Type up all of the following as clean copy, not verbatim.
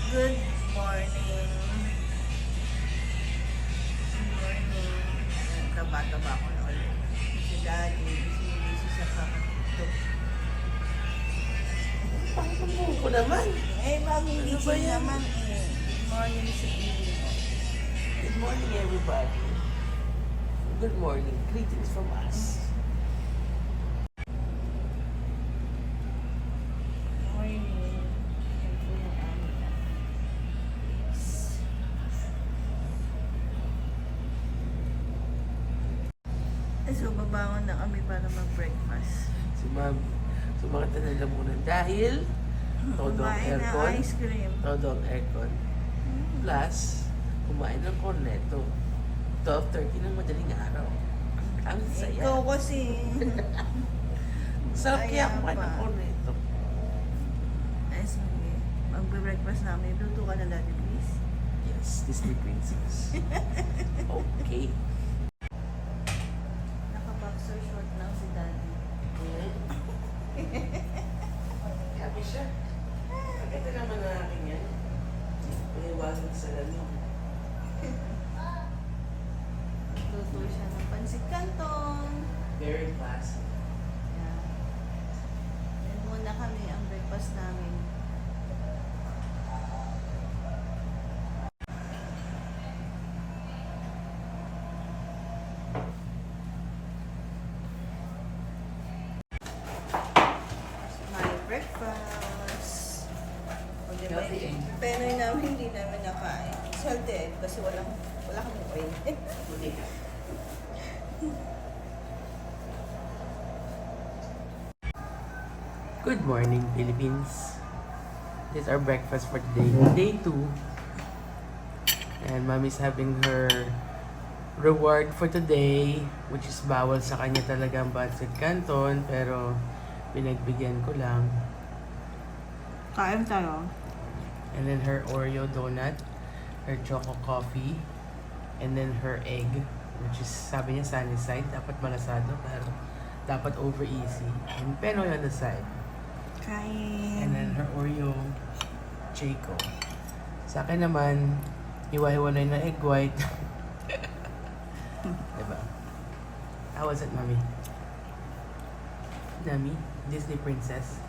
Good morning. Good morning. Kabata-ba ako na ulit. Si Daddy, busy sa kakatiktok. Pangkamu ko naman. Eh, bagong Ano ba gising yan? naman eh. Good morning sa iyo. Good morning, everybody. Good morning. Greetings from us. Morning. Yan po yung amin. So, babangon na kami para mag-breakfast. Si Ma'am, sumakit na lalamunan dahil todo ang Kumain na aircon. ice cream. Todo ang aircon. Plus, kumain ng corneto. 12:30 ng madaling araw. Ang saya. Ikaw kasi. Sarap kaya Kaya kumain ng pa. corneto. Ay, sige. Mag-breakfast namin. Luto ka na, Daddy, please. Yes, Disney Princess. Okay. Naka-boxer short lang si Daddy. Happy siya. Maganda naman na akin yan. Maliwasan sa lamig. Luto siya ng pansit canton. Very classy. Yan. Yan muna kami ang breakfast namin. My breakfast. O diba, Healthy egg. penoy namin hindi namin nakain. It's healthy egg kasi wala kami oil. Buti ka. Good morning, Philippines. This is our breakfast for today. Day 2. And Mommy's having her reward for today, which is bawal sa kanya talaga ang pancit canton, pero pinagbigyan ko lang. Kain tayo. And then her Oreo donut, her choco coffee, and then her egg, which is, sabi niya, sunny side. Dapat malasado, pero dapat over easy. And penoy on the side. Kain. And then her Oreo Choco. Sa akin naman, hiwa-hiwalay na egg white. Diba? How was it, Mommy? Nami? Disney Princess?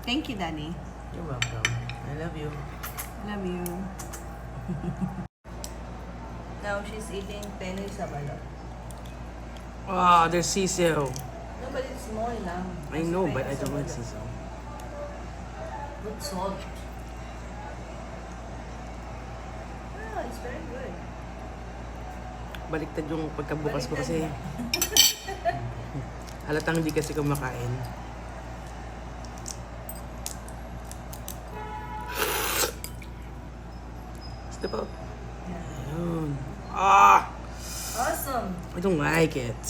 Thank you, Daddy. You're welcome. I love you. Love you. Now she's eating penoy sa balot. Oh, there's sisiw. No, but it's small lang. I know, but I Penoy sa don't like balot. sisiw. With salt. Ah, it's very good. Baliktad yung pagkabukas ko kasi halatang hindi kasi kumakain. Step out. Ayun. Ah! Awesome. I don't like it.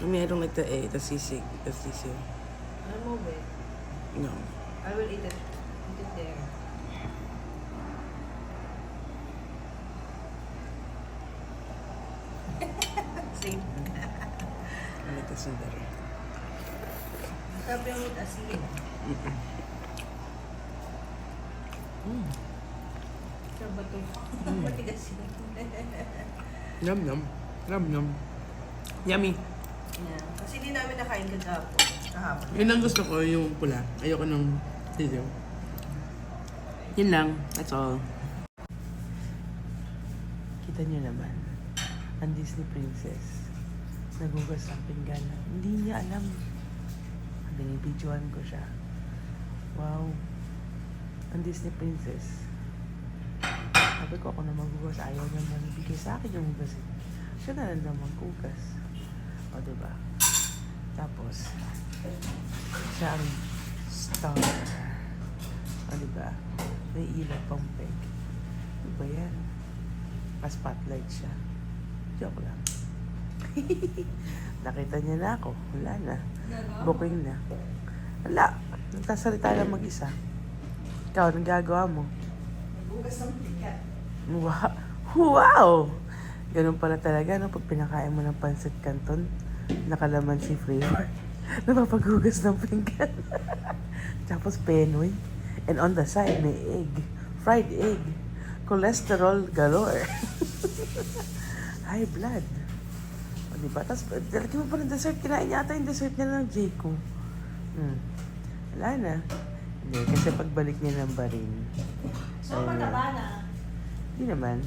I mean, I don't like the sisig. The sisiw. Remove it. No. I will eat it. Eat it there. Same. I like this one better. Sabi yung with asin. Sarap ba ito? Matigas yun. Yum yum. Yum yum. Yummy. Yeah. Kasi hindi namin nakain kahapon. Yun ang gusto ko, yung pula. Ayoko ng sisiw. Yun lang. That's all. Kita niyo naman. Ang Disney Princess. Nagugas ang pinggan. Hindi niya alam. Binibidyoan ko siya. Wow. Ang Disney Princess. Sabi ko ako na magugas. Ayaw niya manibigay sa akin yung hugas. Siya na lang naman kugas. O, diba? Tapos, siya ang star. O, diba? May ilaw pang peg. Diba yan? Pa-spotlight siya. Joke lang. Nakita niya na ako. Wala na. Booking na. Wala. Nagsasalita lang mag-isa. Ikaw, nagagawa mo. Bugas ng tikat. Wow! Ganun pala talaga, no? Pag pinakain mo ng pancit canton, nakalaman si flavor. Napapaghugas ng pinggan. Tapos penoy. And on the side, may egg. Fried egg. Cholesterol galore. High blood. O, diba? Tapos, lagyan mo pa ng dessert. Kinain yata yung dessert niya ng Jayco. Wala na. Hindi, kasi pagbalik niya ng barin. So, mataba na. Hindi naman.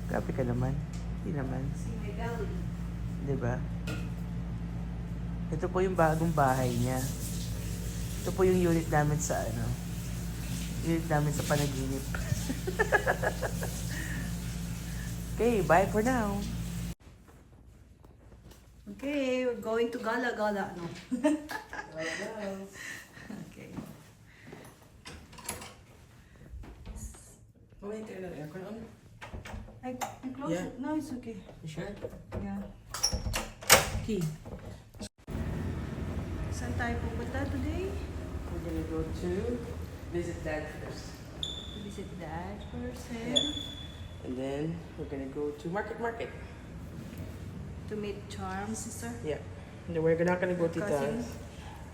Grabe ka naman. Hindi naman. Si Megali. Diba? Ito po yung bagong bahay niya. Ito po yung unit namin sa unit namin sa panaginip. Okay, bye for now. Okay, we're going to Gala Gala. No. Okay. Wait, turn the aircon on. I close Yeah. it. No, it's okay. You sure? Yeah. Okay. Saan tayo pupunta today? We're gonna go to visit Dad first. Visit Dad first, Yeah. And then we're gonna go to Market. To meet Charm, sister. Yeah. And then we're not gonna go to Tita. Cousin.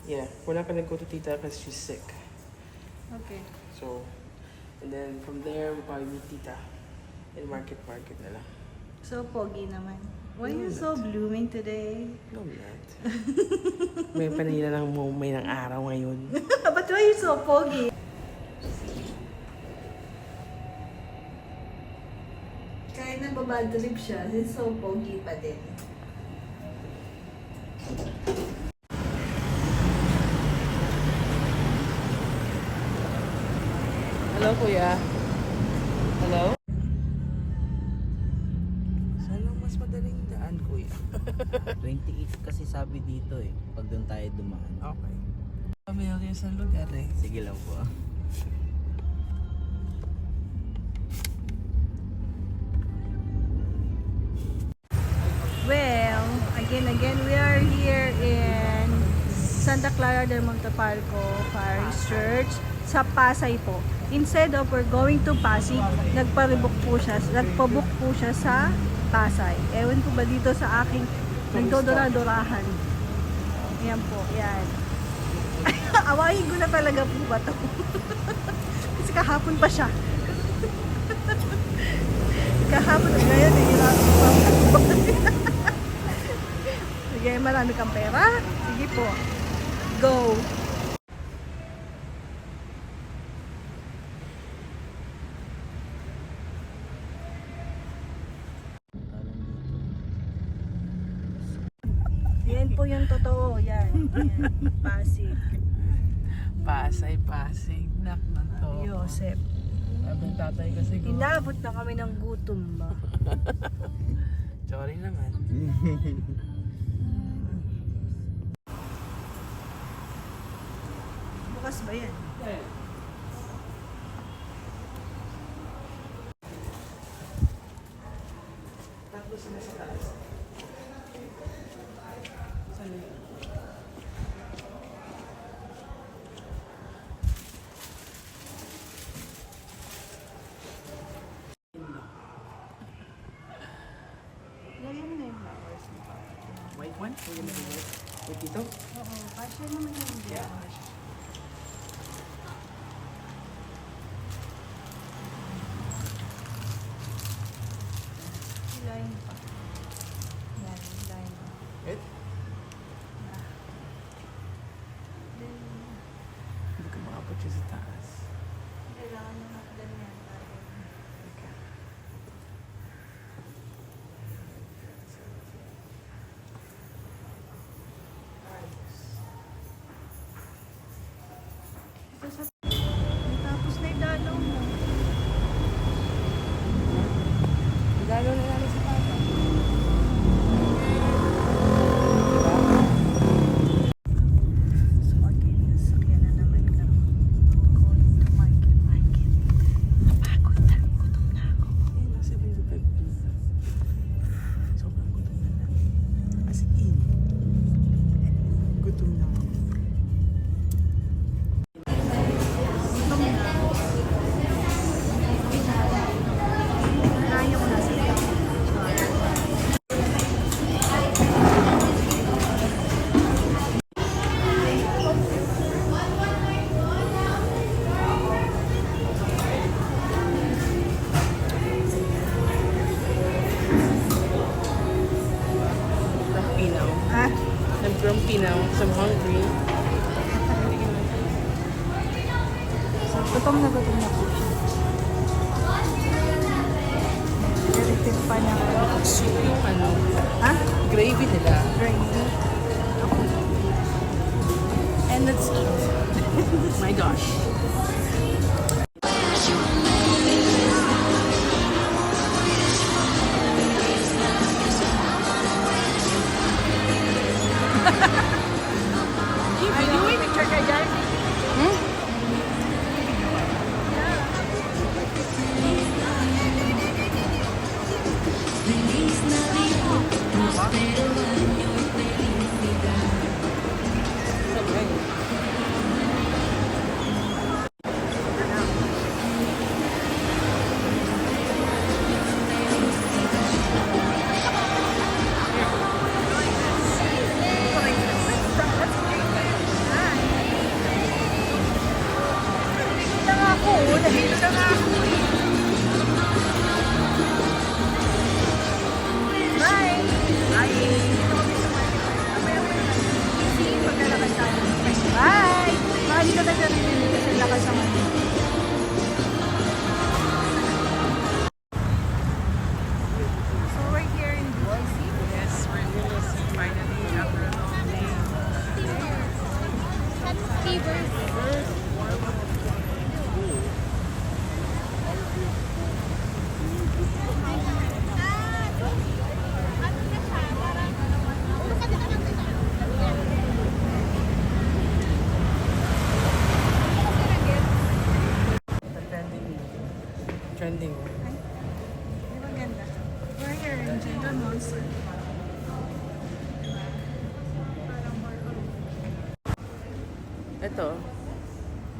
Yeah, we're not gonna go to Tita because she's sick. Okay. So, and then from there we'll probably meet Tita in Market na lang. So pogi naman. Why No, you so blooming today? No, I'm not. May panila ng may ng araw ngayon. But why you so pogi? Kahit nababad trip siya, he's so pogi pa din. Hello, Kuya. Hello? Saan ang mas madaling daan, Kuya? 28 kasi sabi dito eh, pag doon tayo dumaan. Okay. Familiar sa lugar eh. Sige lang po. Well, again, we are here in Santa Clara del Monte Palco Parish Church sa Pasay po. Instead of we're going to Pasig, nagpa-book po siya sa Pasay. Ewan ko ba dito sa aking nagdodora-dorahan. Yan po, yan. Awahin ko na talaga po ba ito? Kasi kahapon pa siya. Kahapon, ngayon, nahihirapan pa ako. Sige, marami kang pera. Sige po. Go! Yan po yung totoo. Yan. Pasig. Pasig. Nak na to. Yosep. Abang tatay kasi ko. Inabot na kami ng gutom ba? Sorry naman. Bukas ba yan? Tatlo sila sa taas. Saan yun? Lagyan mo na yung flowers mo. White one? We're gonna do white. Wait, dito? Oo, kasya naman yung flowers. Line pa. Yan, line pa. Wait. Then, Hindi ko makapot siya sa taas. kailangan na ganyan tayo. Okay. Ito sa... Tapos na yung dalaw mo. Gano'n na namin sa papa. So again, sakyan na naman kami. Going to market. Gutom na po siya. Repeat pa niya. Soup yung ano, Ha? gravy nila. Gravy. And let's eat. My gosh. Picture ka dyan? Bye! Baka dito tayo narinig kasi lakas ang ano. So we're here in Boise. Yes, we're really finally after a long day. Trending. Di ba ganda? We're here in General Monster. Ito.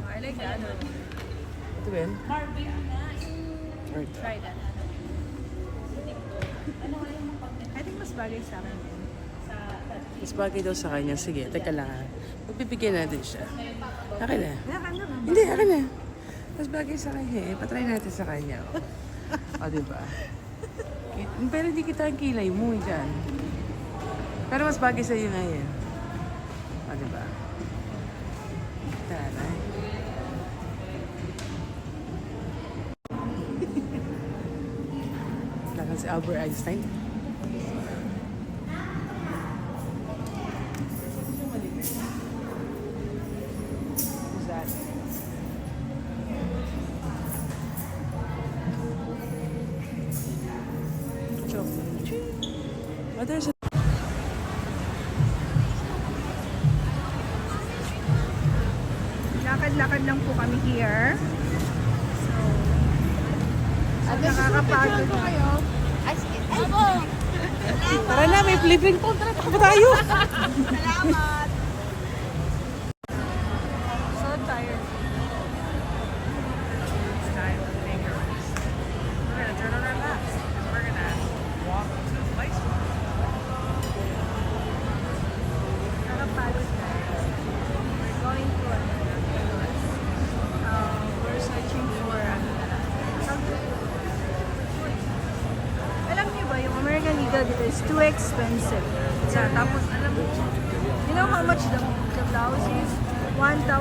I like that. Ito ba yun? Or Try that. I think mas bagay sa akin. mas bagay daw sa kanya. Sige, teka lang ha. Magbibigyan natin siya. Akin na. Ano? Hindi, akin na. Mas bagay sa kanya eh. Patry natin sa kanya. O, diba? Pero hindi kita ang kilay mo dyan. Pero mas bagay sa iyo na yan. O, diba? Taray. Lakan si Albert Einstein. Who's that? Oh, there's a... Lakad-lakad lang po kami here. So nakakapagod na. Tara na, may flipping phone. Tara, takbo tayo. So tired. It's time to make a race. We're gonna turn on our laps. We're gonna walk to the place. Nakakapagod na. We're going to we're searching for alam niyo ba, yung American Eagle dito is too expensive. Tapos, alam mo, you know how much the blouse is? 1,400.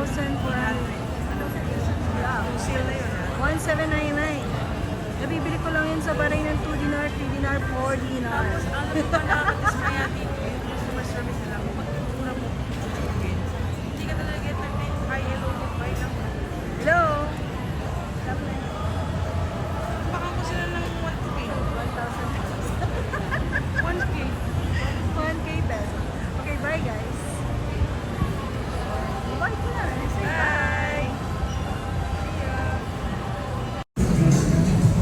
Yeah. Sale na yun, ha? 1,799. Nabibili ko lang yun sa baray ng 2 dinar, 3 dinar, 4 dinar. Tapos, ang nakakadismaya dito, yung customer service nila, kung magkukura mo, hindi ka talaga entertain. Hi, hello, goodbye lang. Hello? Baka ko sila ng 1K. 1,000 pesos. 1K. 1K pesos. Okay, bye guys. Bye ko na. Say Bye!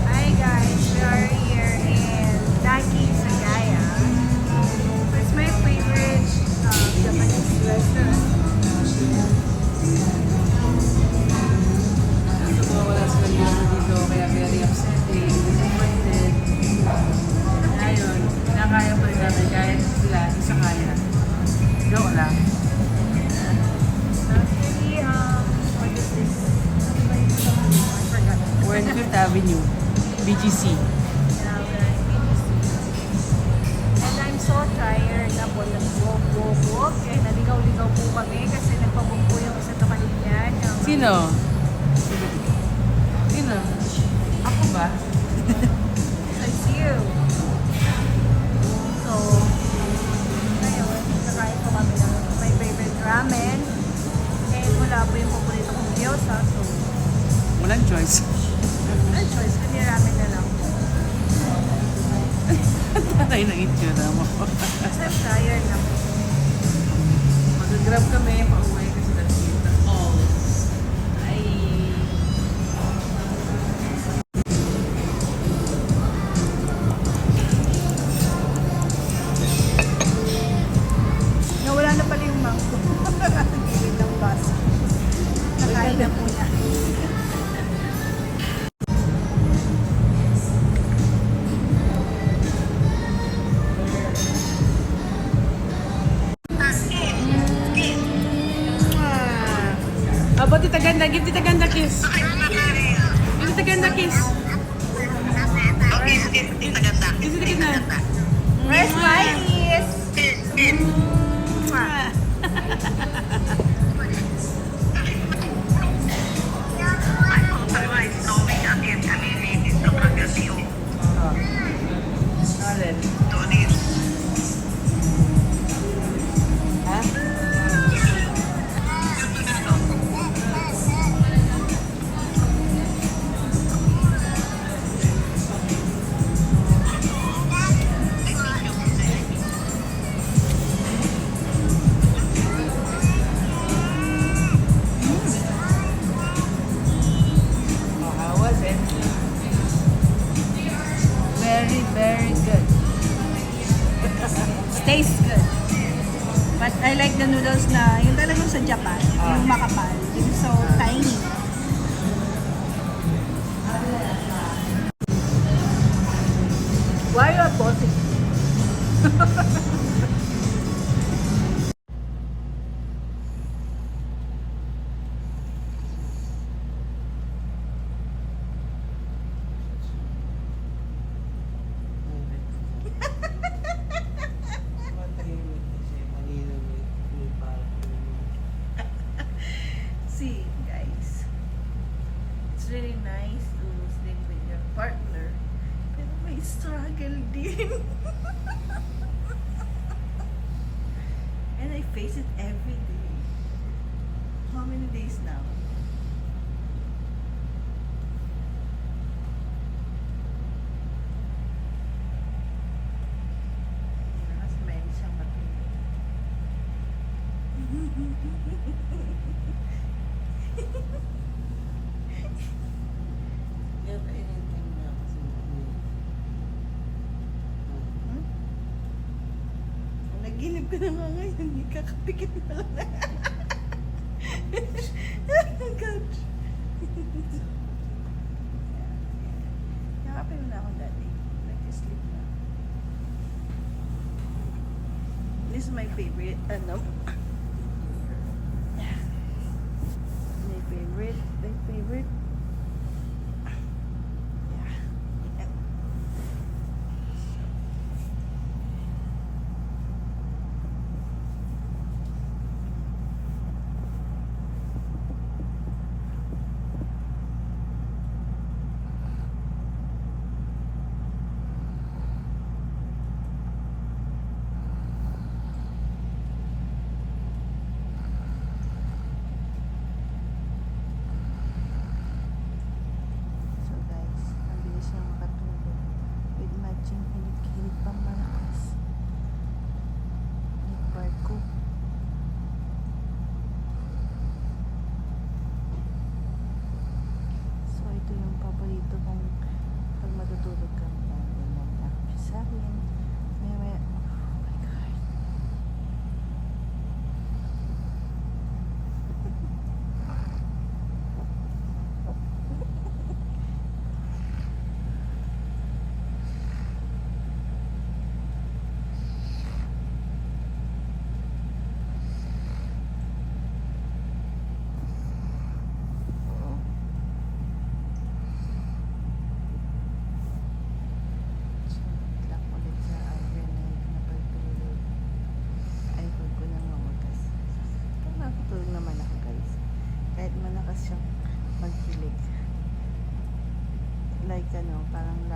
hi guys, we are here in Daki, Sagaya. It's my favorite Japanese restaurant. Gusto ko wala silang gano'n dito, kaya very upsetting, disappointed. Ngayon, kinakaya pa rin namin kahit sila, isa kaya. Joke lang. Actually, what is this? I forgot. We're in 5th Avenue, BGC. Yeah, we're in BGC. And I'm so tired na po nag-walk. Kaya naligaw-ligaw po kami kasi nagpabook po yung isa to kanina. Sino? ba? It's you. So, ngayon, nakain po kami ng my favorite ramen. And wala po yung paborito kong gyoza. So, Walang choice. no choice. Kundi ramen na lang. Tatay ng itsura mo. Kasi I'm tired na po. Mag-grab kami, pauwi kasi nagkita. Oh. Ay. Nawala na pala yung mango. Ang gilid ng bus. Nakain na po niya. Aba, tita ganda. Give tita ganda kiss. Give tita ganda kiss. Give tita ganda. Where's my kiss? Alin? Ha? Oh, how was it? Very, very good. Tastes good. But I like the noodles na, yung talagang sa Japan, yung makapal. Yung so tiny. Why you are bossing? See, guys, it's really nice to sleep with your partner. Pero may struggle din. And I face it every day. How many days now? Nakasmile siyang matindi. Naginip ka na nga ngayon, hindi kakapikit na lang na. Couch. Yakapin mo na ako dati. Nag-sleep na. This is my favorite, ano? My favorite. Yeah. So guys, ang bilis na makatulog with matching hilig-hilig pang malakas. Yung part ko. So ito yung paborito kong pag matutulog kami. Yan yung nakapit sa akin. Maya, oh my God. So, nag-lock ulit sa overnight na pagtulog. Ay, huwag ko lang mawagas. Pag nakatulog naman ako guys, kahit malakas siyang maghilig, like ano, parang